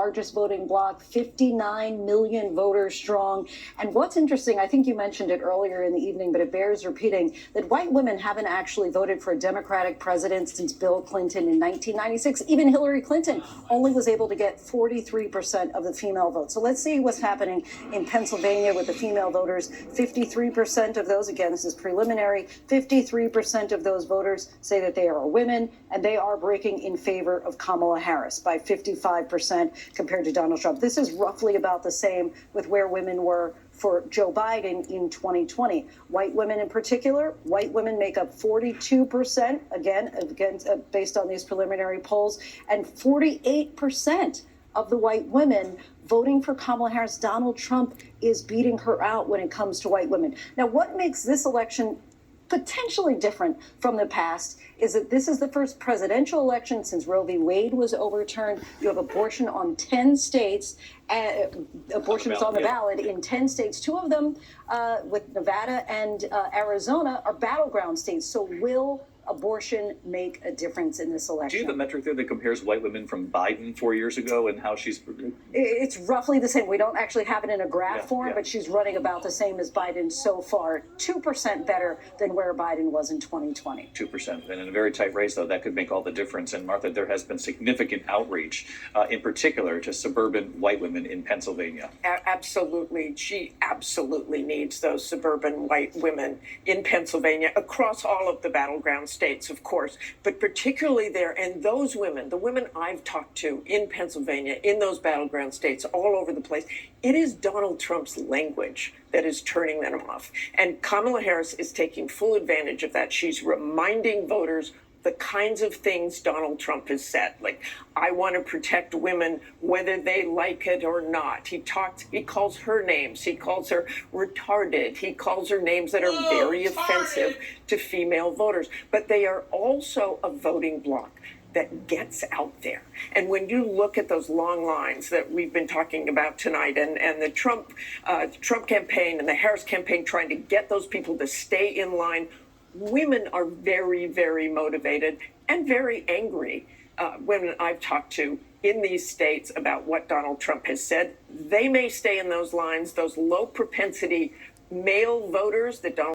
largest voting bloc, 59 million voters strong. And what's interesting, I think you mentioned it earlier in the evening, but it bears repeating, that white women haven't actually voted for a Democratic president since Bill Clinton in 1996. Even Hillary Clinton only was able to get 43% of the female vote. So let's see what's happening in Pennsylvania with the female voters. 53% of those, again, this is preliminary, 53% of those voters say that they are women, and they are breaking in favor of Kamala Harris by 55% compared to Donald Trump. This is roughly about the same with where women were for Joe Biden in 2020. White women in particular, white women make up 42%, again, based on these preliminary polls, and 48% of the white women voting for Kamala Harris. Donald Trump is beating her out when it comes to white women. Now, what makes this election potentially different from the past is that this is the first presidential election since Roe v. Wade was overturned. You have abortion on 10 states. Abortion is on the ballot in 10 states. Two of them, with Nevada and Arizona, are battleground states. So will abortion make a difference in this election? Do you have a metric there that compares white women from Biden 4 years ago and how she's... It's roughly the same. We don't actually have it in a graph form, but she's running about the same as Biden so far. 2% better than where Biden was in 2020. 2%. And in a very tight race, though, that could make all the difference. And Martha, there has been significant outreach, in particular to suburban white women in Pennsylvania. Absolutely. She absolutely needs those suburban white women in Pennsylvania, across all of the battleground states, of course, but particularly there. And those women, the women I've talked to in Pennsylvania, in those battleground states, all over the place, it is Donald Trump's language that is turning them off. And Kamala Harris is taking full advantage of that. She's reminding voters the kinds of things Donald Trump has said, like, I want to protect women whether they like it or not. He calls her names. He calls her retarded. He calls her names that are very offensive to female voters. But they are also a voting bloc that gets out there. And when you look at those long lines that we've been talking about tonight, and the Trump campaign and the Harris campaign trying to get those people to stay in line, women are very, very motivated and very angry. Women I've talked to in these states about what Donald Trump has said, they may stay in those lines, those low propensity male voters that Donald